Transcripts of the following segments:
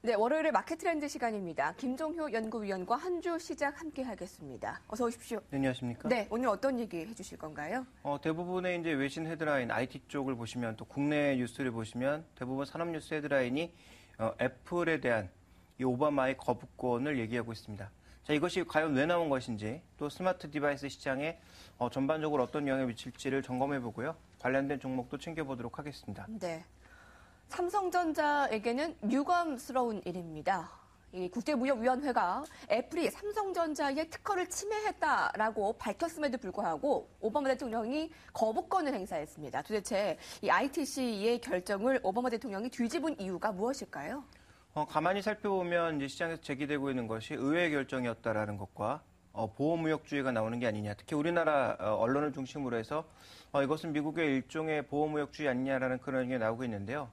네, 월요일에 마켓 트렌드 시간입니다. 김종효 연구위원과 한 주 시작 함께 하겠습니다. 어서 오십시오. 네, 안녕하십니까? 네, 오늘 어떤 얘기 해주실 건가요? 대부분의 이제 외신 헤드라인, IT 쪽을 보시면 또 국내 뉴스를 보시면 대부분 산업 뉴스 헤드라인이 애플에 대한 이 오바마의 거부권을 얘기하고 있습니다. 자, 이것이 과연 왜 나온 것인지 또 스마트 디바이스 시장에 전반적으로 어떤 영향을 미칠지를 점검해 보고요. 관련된 종목도 챙겨보도록 하겠습니다. 네. 삼성전자에게는 유감스러운 일입니다. 이 국제무역위원회가 애플이 삼성전자의 특허를 침해했다라고 밝혔음에도 불구하고 오바마 대통령이 거부권을 행사했습니다. 도대체 이 ITC의 결정을 오바마 대통령이 뒤집은 이유가 무엇일까요? 가만히 살펴보면 이제 시장에서 제기되고 있는 것이 의회의 결정이었다라는 것과 보호무역주의가 나오는 게 아니냐. 특히 우리나라 언론을 중심으로 해서 이것은 미국의 일종의 보호무역주의 아니냐라는 그런 얘기가 나오고 있는데요.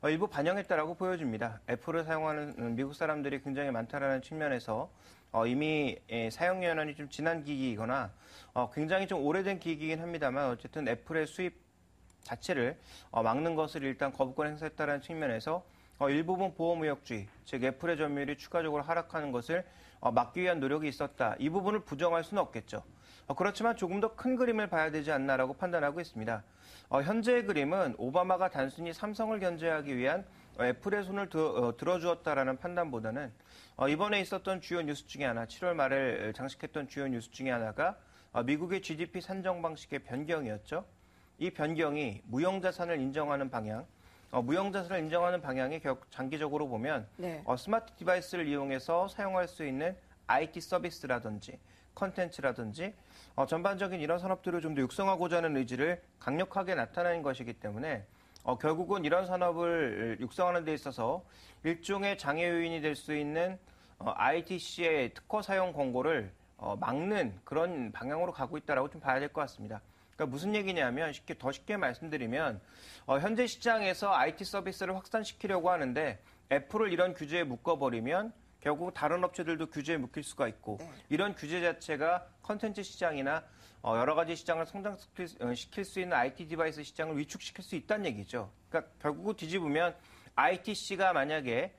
일부 반영했다라고 보여집니다. 애플을 사용하는 미국 사람들이 굉장히 많다라는 측면에서 이미 사용 연한이 좀 지난 기기이거나 굉장히 좀 오래된 기기이긴 합니다만 어쨌든 애플의 수입 자체를 막는 것을 일단 거부권 행사했다라는 측면에서 일부분 보호무역주의, 즉 애플의 점유율이 추가적으로 하락하는 것을 막기 위한 노력이 있었다. 이 부분을 부정할 수는 없겠죠. 그렇지만 조금 더 큰 그림을 봐야 되지 않나라고 판단하고 있습니다. 현재의 그림은 오바마가 단순히 삼성을 견제하기 위한 애플의 손을 들어주었다라는 판단보다는 이번에 있었던 주요 뉴스 중에 하나, 7월 말을 장식했던 주요 뉴스 중에 하나가 미국의 GDP 산정 방식의 변경이었죠. 이 변경이 무형자산을 인정하는 방향, 무형자산을 인정하는 방향이 장기적으로 보면 네. 스마트 디바이스를 이용해서 사용할 수 있는 IT 서비스라든지 컨텐츠라든지 전반적인 이런 산업들을 좀 더 육성하고자 하는 의지를 강력하게 나타내는 것이기 때문에 결국은 이런 산업을 육성하는 데 있어서 일종의 장애 요인이 될 수 있는 ITC의 특허 사용 권고를 막는 그런 방향으로 가고 있다라고 좀 봐야 될 것 같습니다. 그러니까 무슨 얘기냐면 더 쉽게 말씀드리면 현재 시장에서 IT 서비스를 확산시키려고 하는데 애플을 이런 규제에 묶어버리면 결국 다른 업체들도 규제에 묶일 수가 있고 네. 이런 규제 자체가 컨텐츠 시장이나 여러 가지 시장을 성장시킬 수 있는 IT 디바이스 시장을 위축시킬 수 있다는 얘기죠. 그러니까 결국 뒤집으면 ITC가 만약에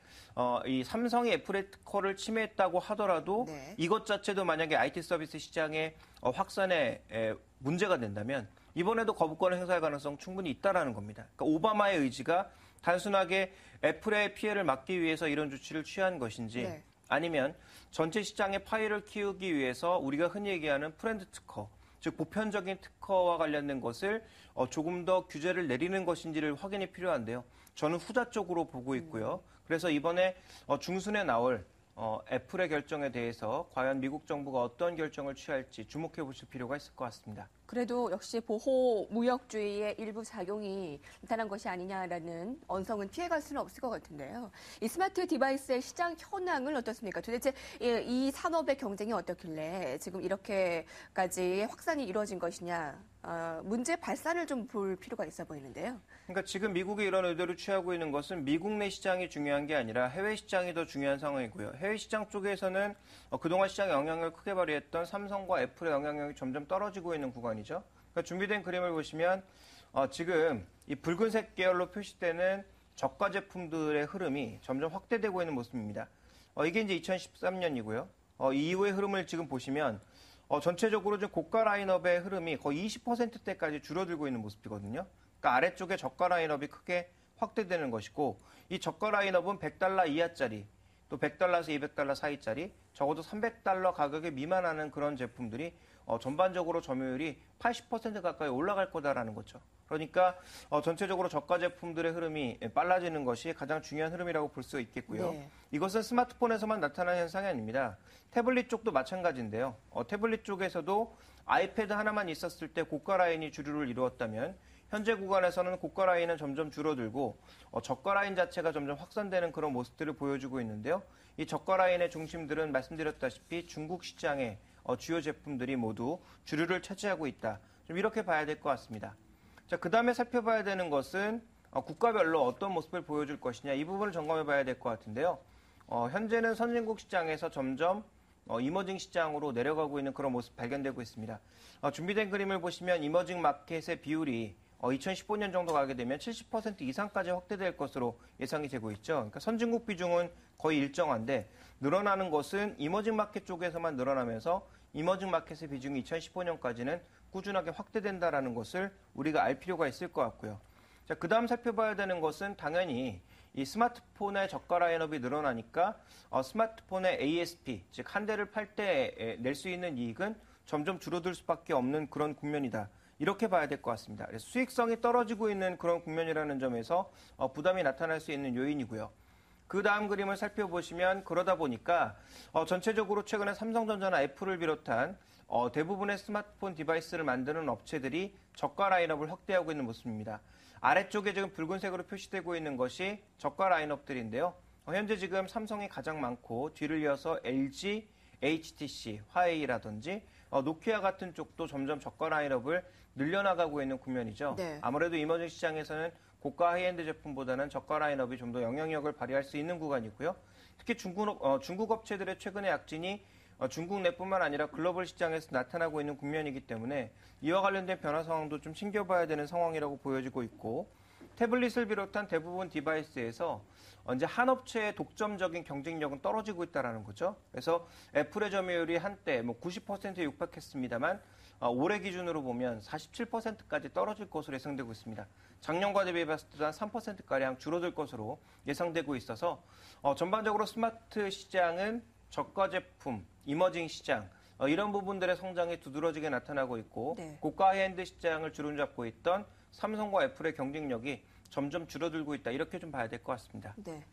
이 삼성이 애플의 특허를 침해했다고 하더라도 네. 이것 자체도 만약에 IT 서비스 시장의 확산에 문제가 된다면 이번에도 거부권을 행사할 가능성 충분히 있다라는 겁니다. 그러니까 오바마의 의지가 단순하게 애플의 피해를 막기 위해서 이런 조치를 취한 것인지 네. 아니면 전체 시장의 파이를 키우기 위해서 우리가 흔히 얘기하는 프렌드 특허, 즉 보편적인 특허와 관련된 것을 조금 더 규제를 내리는 것인지를 확인이 필요한데요. 저는 후자 쪽으로 보고 있고요. 그래서 이번에 중순에 나올 애플의 결정에 대해서 과연 미국 정부가 어떤 결정을 취할지 주목해 보실 필요가 있을 것 같습니다. 그래도 역시 보호무역주의의 일부 작용이 나타난 것이 아니냐라는 언성은 피해갈 수는 없을 것 같은데요. 이 스마트 디바이스의 시장 현황은 어떻습니까? 도대체 이 산업의 경쟁이 어떻길래 지금 이렇게까지 확산이 이루어진 것이냐. 문제 발산을 좀 볼 필요가 있어 보이는데요. 그러니까 지금 미국이 이런 의도를 취하고 있는 것은 미국 내 시장이 중요한 게 아니라 해외 시장이 더 중요한 상황이고요. 해외 시장 쪽에서는 그동안 시장에 영향력을 크게 발휘했던 삼성과 애플의 영향력이 점점 떨어지고 있는 구간이죠. 그러니까 준비된 그림을 보시면 지금 이 붉은색 계열로 표시되는 저가 제품들의 흐름이 점점 확대되고 있는 모습입니다. 이게 이제 2013년이고요. 이후의 흐름을 지금 보시면 전체적으로 좀 고가 라인업의 흐름이 거의 20%대까지 줄어들고 있는 모습이거든요. 그러니까 아래쪽에 저가 라인업이 크게 확대되는 것이고 이 저가 라인업은 $100 이하짜리 또 $100에서 $200 사이짜리 적어도 $300 가격에 미만하는 그런 제품들이 전반적으로 점유율이 80% 가까이 올라갈 거다라는 거죠. 그러니까 전체적으로 저가 제품들의 흐름이 빨라지는 것이 가장 중요한 흐름이라고 볼 수 있겠고요. 네. 이것은 스마트폰에서만 나타나는 현상이 아닙니다. 태블릿 쪽도 마찬가지인데요. 태블릿 쪽에서도 아이패드 하나만 있었을 때 고가 라인이 주류를 이루었다면 현재 구간에서는 고가 라인은 점점 줄어들고 저가 라인 자체가 점점 확산되는 그런 모습들을 보여주고 있는데요. 이 저가 라인의 중심들은 말씀드렸다시피 중국 시장의 주요 제품들이 모두 주류를 차지하고 있다. 좀 이렇게 봐야 될 것 같습니다. 자, 그 다음에 살펴봐야 되는 것은 국가별로 어떤 모습을 보여줄 것이냐 이 부분을 점검해 봐야 될 것 같은데요. 현재는 선진국 시장에서 점점 이머징 시장으로 내려가고 있는 그런 모습 발견되고 있습니다. 준비된 그림을 보시면 이머징 마켓의 비율이 2015년 정도 가게 되면 70% 이상까지 확대될 것으로 예상이 되고 있죠. 그러니까 선진국 비중은 거의 일정한데 늘어나는 것은 이머징 마켓 쪽에서만 늘어나면서 이머징 마켓의 비중이 2015년까지는 꾸준하게 확대된다라는 것을 우리가 알 필요가 있을 것 같고요. 자, 그다음 살펴봐야 되는 것은 당연히 이 스마트폰의 저가 라인업이 늘어나니까 스마트폰의 ASP, 즉 한 대를 팔 때 낼 수 있는 이익은 점점 줄어들 수밖에 없는 그런 국면이다. 이렇게 봐야 될 것 같습니다. 그래서 수익성이 떨어지고 있는 그런 국면이라는 점에서 부담이 나타날 수 있는 요인이고요. 그 다음 그림을 살펴보시면 그러다 보니까 전체적으로 최근에 삼성전자나 애플을 비롯한 대부분의 스마트폰 디바이스를 만드는 업체들이 저가 라인업을 확대하고 있는 모습입니다. 아래쪽에 지금 붉은색으로 표시되고 있는 것이 저가 라인업들인데요. 현재 지금 삼성이 가장 많고 뒤를 이어서 LG, HTC, 화웨이라든지 노키아 같은 쪽도 점점 저가 라인업을 늘려나가고 있는 국면이죠. 네. 아무래도 이머징 시장에서는 고가 하이엔드 제품보다는 저가 라인업이 좀 더 영향력을 발휘할 수 있는 구간이고요. 특히 중국 업체들의 최근의 약진이 중국 내뿐만 아니라 글로벌 시장에서 나타나고 있는 국면이기 때문에 이와 관련된 변화 상황도 좀 챙겨봐야 되는 상황이라고 보여지고 있고 태블릿을 비롯한 대부분 디바이스에서 이제 한 업체의 독점적인 경쟁력은 떨어지고 있다는 거죠. 그래서 애플의 점유율이 한때 90%에 육박했습니다만 올해 기준으로 보면 47%까지 떨어질 것으로 예상되고 있습니다. 작년과 대비해 봤을 때 한 3%가량 줄어들 것으로 예상되고 있어서 전반적으로 스마트 시장은 저가 제품, 이머징 시장 이런 부분들의 성장이 두드러지게 나타나고 있고 네. 고가 하이엔드 시장을 주름잡고 있던 삼성과 애플의 경쟁력이 점점 줄어들고 있다. 이렇게 좀 봐야 될 것 같습니다. 네.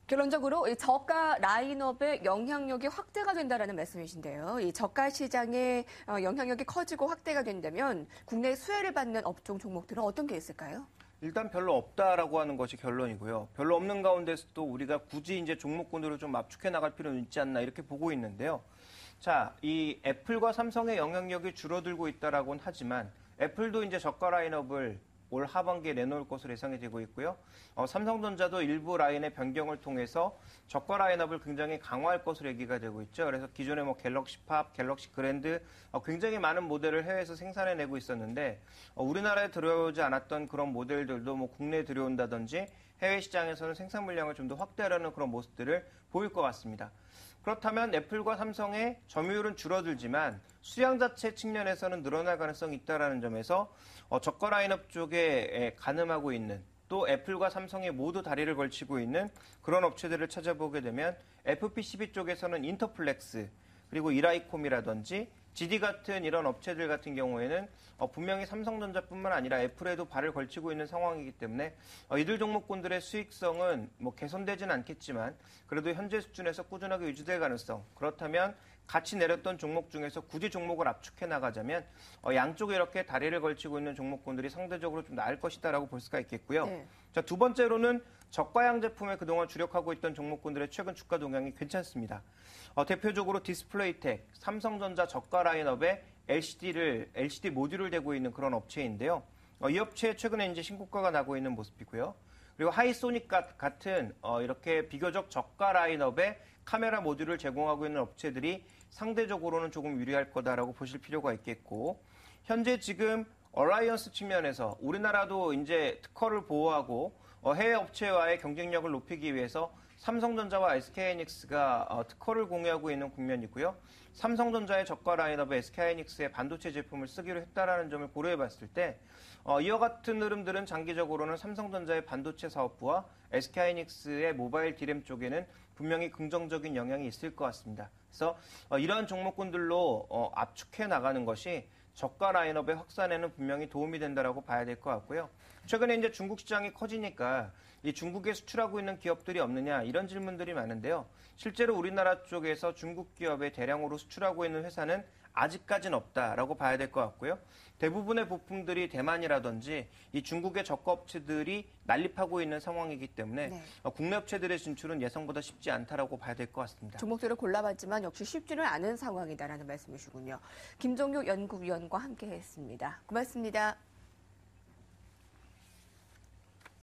결론적으로 이 저가 라인업의 영향력이 확대가 된다라는 말씀이신데요. 이 저가 시장의 영향력이 커지고 확대가 된다면 국내 수혜를 받는 업종 종목들은 어떤 게 있을까요? 일단 별로 없다라고 하는 것이 결론이고요. 별로 없는 가운데서도 우리가 굳이 이제 종목군으로 좀 압축해 나갈 필요는 있지 않나 이렇게 보고 있는데요. 자, 이 애플과 삼성의 영향력이 줄어들고 있다라고는 하지만 애플도 이제 저가 라인업을 올 하반기에 내놓을 것으로 예상이 되고 있고요. 삼성전자도 일부 라인의 변경을 통해서 저가 라인업을 굉장히 강화할 것으로 얘기가 되고 있죠. 그래서 기존에 갤럭시 팝, 갤럭시 그랜드 굉장히 많은 모델을 해외에서 생산해내고 있었는데 우리나라에 들어오지 않았던 그런 모델들도 국내에 들여온다든지 해외 시장에서는 생산 물량을 좀 더 확대하려는 그런 모습들을 보일 것 같습니다. 그렇다면 애플과 삼성의 점유율은 줄어들지만 수량 자체 측면에서는 늘어날 가능성이 있다는 점에서 저가 라인업 쪽에 가늠하고 있는 또 애플과 삼성이 모두 다리를 걸치고 있는 그런 업체들을 찾아보게 되면 FPCB 쪽에서는 인터플렉스 그리고 이라이콤이라든지 GD 같은 이런 업체들 같은 경우에는 분명히 삼성전자뿐만 아니라 애플에도 발을 걸치고 있는 상황이기 때문에 이들 종목군들의 수익성은 개선되지는 않겠지만 그래도 현재 수준에서 꾸준하게 유지될 가능성. 그렇다면 같이 내렸던 종목 중에서 굳이 종목을 압축해 나가자면 양쪽에 이렇게 다리를 걸치고 있는 종목군들이 상대적으로 좀 나을 것이다라고 볼 수가 있겠고요. 네. 자, 두 번째로는 저가형 제품에 그동안 주력하고 있던 종목군들의 최근 주가 동향이 괜찮습니다. 대표적으로 디스플레이텍, 삼성전자 저가 라인업에 LCD 모듈을 대고 있는 그런 업체인데요. 이 업체 최근에 이제 신고가가 나고 있는 모습이고요. 그리고 하이소닉 같은 이렇게 비교적 저가 라인업에 카메라 모듈을 제공하고 있는 업체들이 상대적으로는 조금 유리할 거다라고 보실 필요가 있겠고, 현재 지금 얼라이언스 측면에서 우리나라도 이제 특허를 보호하고 해외 업체와의 경쟁력을 높이기 위해서 삼성전자와 SK하이닉스가 특허를 공유하고 있는 국면이고요. 삼성전자의 저가 라인업에 SK하이닉스의 반도체 제품을 쓰기로 했다라는 점을 고려해 봤을 때 이와 같은 흐름들은 장기적으로는 삼성전자의 반도체 사업부와 SK하이닉스의 모바일 디램 쪽에는 분명히 긍정적인 영향이 있을 것 같습니다. 그래서 이러한 종목군들로 압축해 나가는 것이 저가 라인업의 확산에는 분명히 도움이 된다라고 봐야 될 것 같고요. 최근에 이제 중국 시장이 커지니까 이 중국에 수출하고 있는 기업들이 없느냐 이런 질문들이 많은데요. 실제로 우리나라 쪽에서 중국 기업에 대량으로 수출하고 있는 회사는 아직까지는 없다라고 봐야 될 것 같고요. 대부분의 부품들이 대만이라든지 이 중국의 저가 업체들이 난립하고 있는 상황이기 때문에 네. 국내 업체들의 진출은 예상보다 쉽지 않다라고 봐야 될 것 같습니다. 종목들을 골라봤지만 역시 쉽지는 않은 상황이다라는 말씀이시군요. 김종효 연구위원과 함께했습니다. 고맙습니다.